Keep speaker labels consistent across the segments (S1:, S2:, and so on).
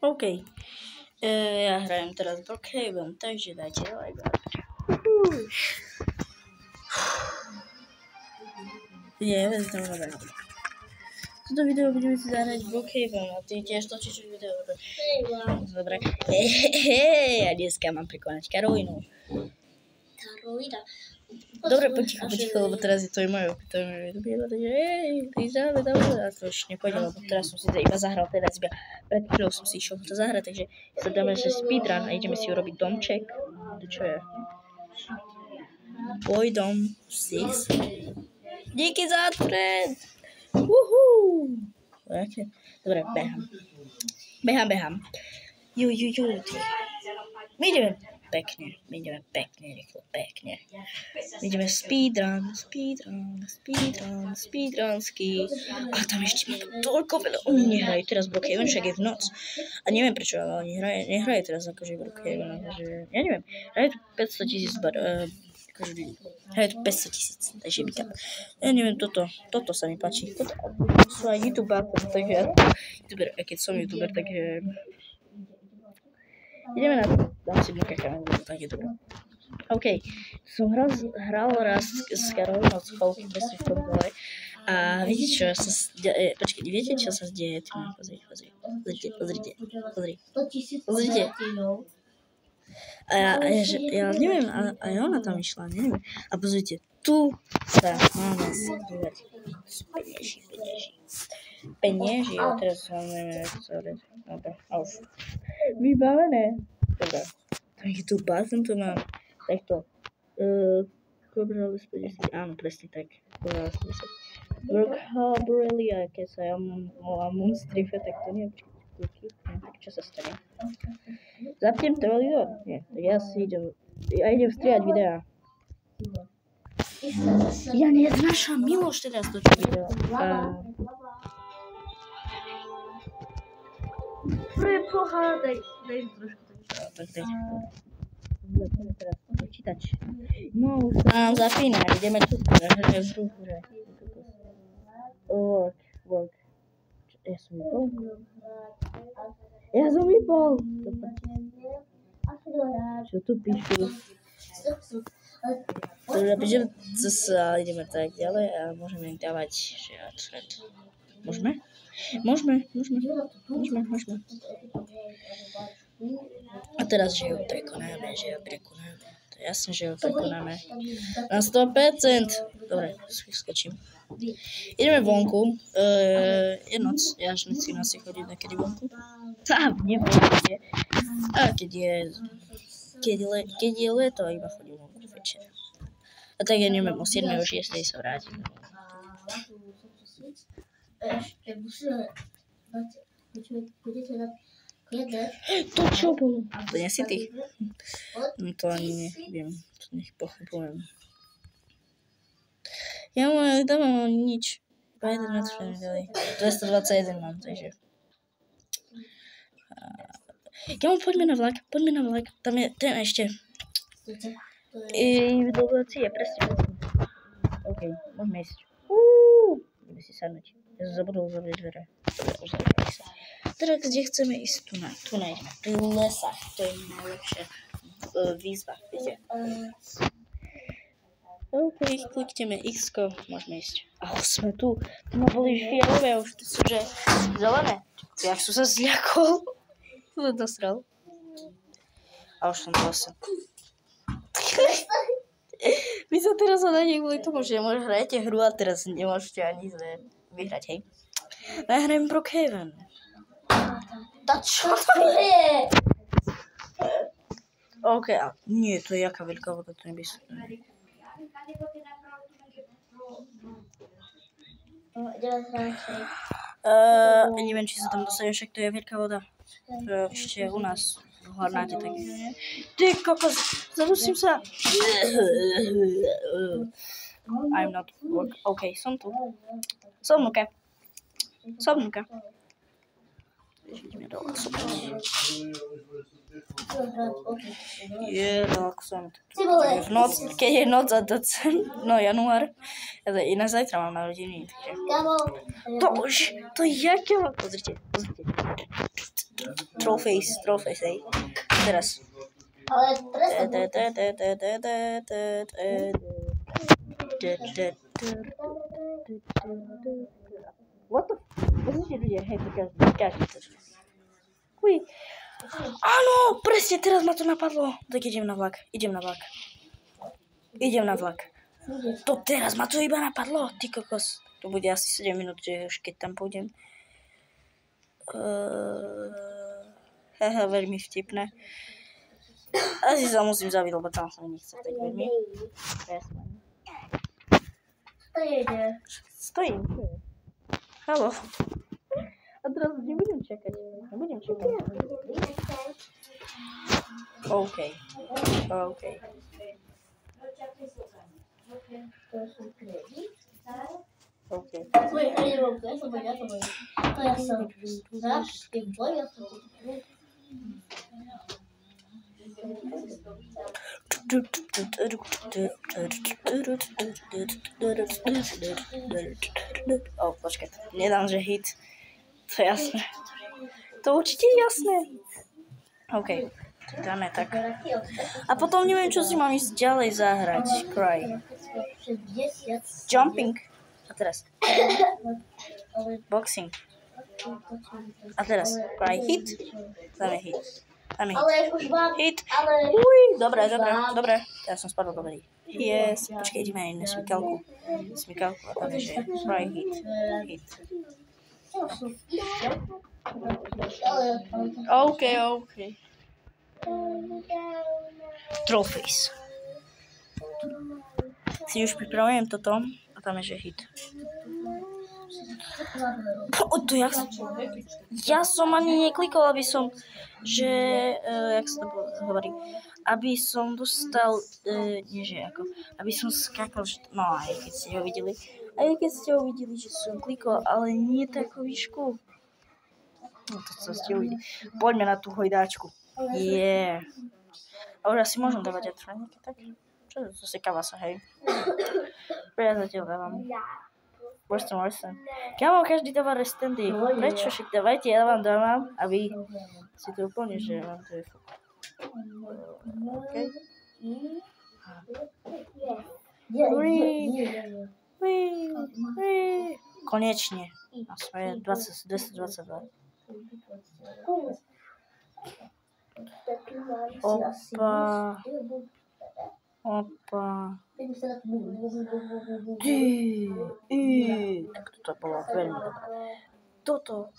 S1: OK. Ja hrajem teraz Brookhaven, takže dajte like. Nie, to dobré. Toto video budeme si zahrať Brookhaven a ty tiež točíš video. Dobre. Hej, a dneska mám prekonať Karolínu.
S2: Karolína.
S1: Dobre, poticho, lebo teraz je to je moje video, takže hej, dáme, a to už nepôjde, lebo teraz som si iba zahral, teraz iba pred chvíľou som si išiel to zahrať, takže sa dáme, že speedrun a ideme si urobiť domček. To čo je? Tvoj dom 6. Díky za trend! Uhú! Dobre, behám. Ju. My ideme pekne, rýchlo. My ideme speedrunsky. A tam ešte máme toľko veľa. Oni nehrajú teraz Brookhaven, však je v noc. A neviem prečo, ale oni nehrajú teraz akože Brookhaven. Ja neviem, hrajú tu 500,000 hrajú tu 500,000, takže vítam. Ja neviem, toto sa mi páči. Toto sú aj youtuber, takže keď som youtuber, takže ideme na to. Dám si Brookhaven, tak je dobré. OK, som hral raz s Karolínou z Cholky bez kontrole a viete čo sa deje? Pozrite. A ja neviem, aj ona tam išla, neviem. A pozrite, tu sa máme skrývať penieži. A teraz máme dobre, a už vybavené. Dobre, takže tu bazén tu mám. Takto. Kobra bezpečnosti, áno, presne tak. Kobra bezpečnosti. Brookhaven, keď sa ja volám Moonstrife, tak to nie je tak čo sa stane? Zapnem televizor? Nie, tak ja idem strieľať videa. Ja neznášam Miloš teraz točí video. Preboha, daj mi trošku tak. Začneme teraz počítač. No, už sa nám zapína, ideme tu. Work. Ja som vypol. Čo tu píšu? Ideme tak ďalej a môžeme im dávať, že thread. Môžeme. A teraz, že ho prekonáme. To je jasné, že ho prekonáme. Na 100%. Dobre, skočím. Ideme vonku. Je noc. Ja až nechcem asi chodiť nakedy vonku. Nebudete. A keď je leto, iba chodím vonku večer. A tak ja neviem, o 7 o 6 sa vrátim. To čo bolo? To nie si ty? No to ani neviem. To nech pochybujem. Ja dávam nič. Iba 11 frame dali. 221 mám, takže. Poďme na vlak. Tam je ten ešte. Individuácie, presne. OK, môžeme ísť. Ideme si sadnúť. Ja som zabudol zavrieť dvere. Dobre, uzavřeli sa. Teraz, kde chceme ísť? Tu nájdeme. Pri lesách. To je najlepšia výzva, viete. OK, klikneme X-ko, môžeme ísť. A sme tu. Tu ma boli fialové, už tu sú, že zelené. Jak som sa zľakol. Tu som dostral. A už som zase. Vy sa teraz hľadáte kvôli tomu, že hrajete hru a teraz nemôžete ani vyhrať, hej? Nahrajem Brookhaven.
S2: To čo to je?
S1: OK, a nie, to je jaká veľká voda, to nebysť. Neviem, či sa tam dostane, však to je veľká voda. Ešte u nás v Hornáte tak. Ty kokos, zadusím sa. I'm not work. OK, som tu. Som vnúka. Ideme do lasu. Relaxujem. Keď je noc a január, inak zajtra mám narodiny. To je jaké... Pozrite. Trollface, hej. Teraz.
S2: Ale presne.
S1: What the f... Pozrite ľudia, hej, to každý to. Uj. Áno, presne, teraz ma to napadlo. Tak idem na vlak. To teraz ma to iba napadlo, ty kokos. To bude asi 7 minút, že už keď tam pôjdem. Haha, veľmi vtipné. Asi sa musím zaviť, lebo tam sa mi nechce tak veľmi. Jasné. Stojím, čo je? Haló. A teraz nebudem čakať. OK. Počkaj, nedám, že hit. To je jasné. To určite je jasné. OK, dáme tak. A potom neviem, čo si mám ísť ďalej zahrať. Cry. Jumping. A teraz. Boxing. A teraz. Cry. Hit. Dáme hit. Hit. Uj, dobre. Teraz som spadol do vody. Yes. Počkej, ideme aj na smykalku. A tam je, že cry, hit. OK. Trollface. Si už pripravujem toto a tam je, že hit. Ja som ani neklikol, aby som, že, jak sa to hovorí, aby som dostal, aby som skákal, no aj keď ste ho videli, že som klikol, ale nie takú výšku. No to co ste uvideli. Poďme na tú hojdáčku. Yeah. A už asi môžem dávať atroniky, tak? Čo to sekáva sa, hej? Ja zatiaľ dávam. Western. Kámo, každý dáva restendy. Prečo však dávajte, ja vám dávam a vy si to úplne, že vám to je fakt. OK. Konečne. Na svoje 222. Opa. Tak toto bolo veľmi dobré. Toto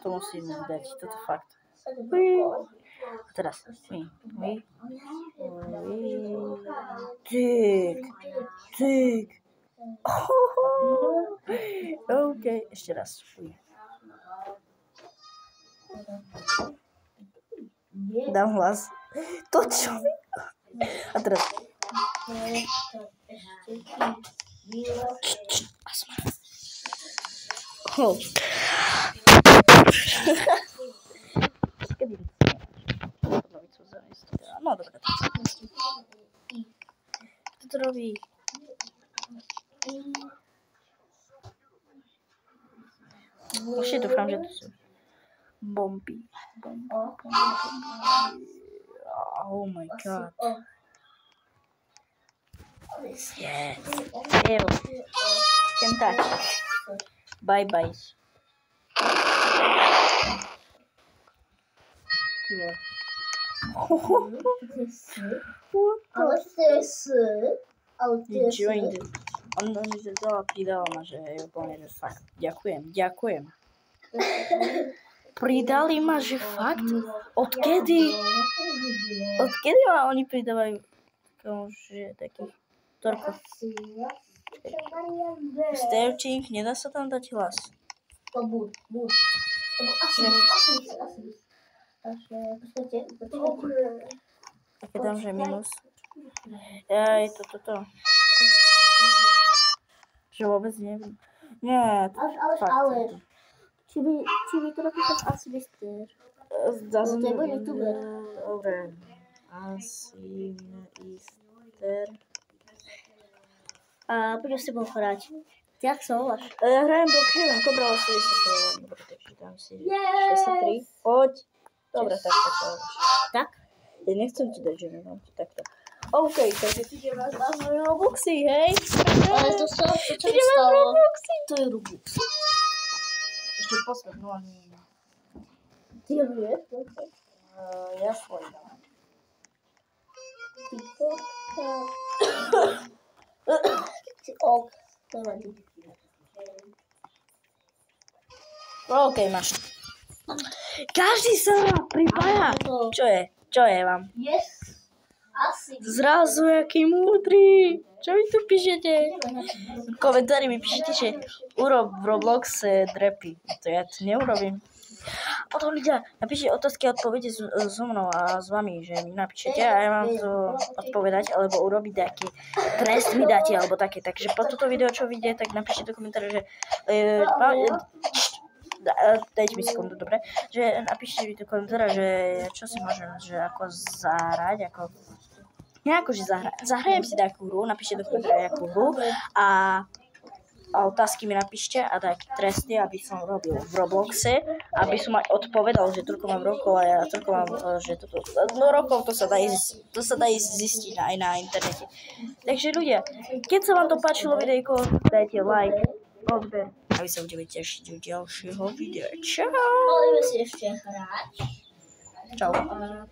S1: musím dať, toto fakt. A teraz. Tyk. OK, ešte raz. Dám hlas. To čo? A teraz. No dobre. Kto to robí? Ešte dúfam, že to sú bomby. Oh my god. Yes. Ew. Can touch. Bye. You joined it. On mi to pridala ma, že je úplne, že fakt. Ďakujem. Pridali ma, že fakt? Odkedy ma oni pridávajú? Že takých torkov. Searching, nedá sa tam dať hlas. A keď tam, že minus. Ja, je to toto. Že vôbec neviem. Nie, fakt. Či by to napísal asi Mister? To je môj youtuber. Dobre. Asi Mister. A poďme s tebou hrať. Jak sa voláš? Ja hrajem Brookhaven, Cobra 80 sa volám. Takže dám si 63. Dobre, takto.
S2: Tak?
S1: Ja nechcem ti dať, že nemám ti takto. OK, takže ty nemáš na svoje Robuxy, hej?
S2: Ale to čo
S1: Ty
S2: mi
S1: nemáš
S2: stalo?
S1: Robuxy.
S2: To je Robux.
S1: Ešte posledný, no nie.
S2: Ty ho vieš?
S1: Ja svoj dám. OK, máš. Každý sa pripája. Čo je? Čo je vám?
S2: Yes. Asi.
S1: Zrazu, aký múdry. Čo vy tu píšete? V komentári mi píšete, že urob v Robloxe drepy. To ja to neurobím. Potom ľudia, napíšte otázky a odpovede so mnou a s vami, že mi napíšete a ja mám to odpovedať, alebo urobiť nejaký trest mi dáte, alebo také. Takže po toto video, čo vidíte, tak napíšte do komentára, že dajte mi sekundu, dobre? Že napíšte mi do komentára, že čo si môžem, že ako zahrať, ako že zahrajem si takú hru, napíšte do komentára nejakú hru a otázky mi napíšte a také tresty, aby som robil v Robloxe, aby som aj odpovedal, že toľko mám rokov a ja toľko mám, že toto, no rokov to sa dá zistiť aj na internete. Takže ľudia, keď sa vám to páčilo videjko, dajte like, odber a vy sa budeme tešiť u ďalšieho videa. Čau!
S2: Ale si ešte hrať.
S1: Čau.
S2: A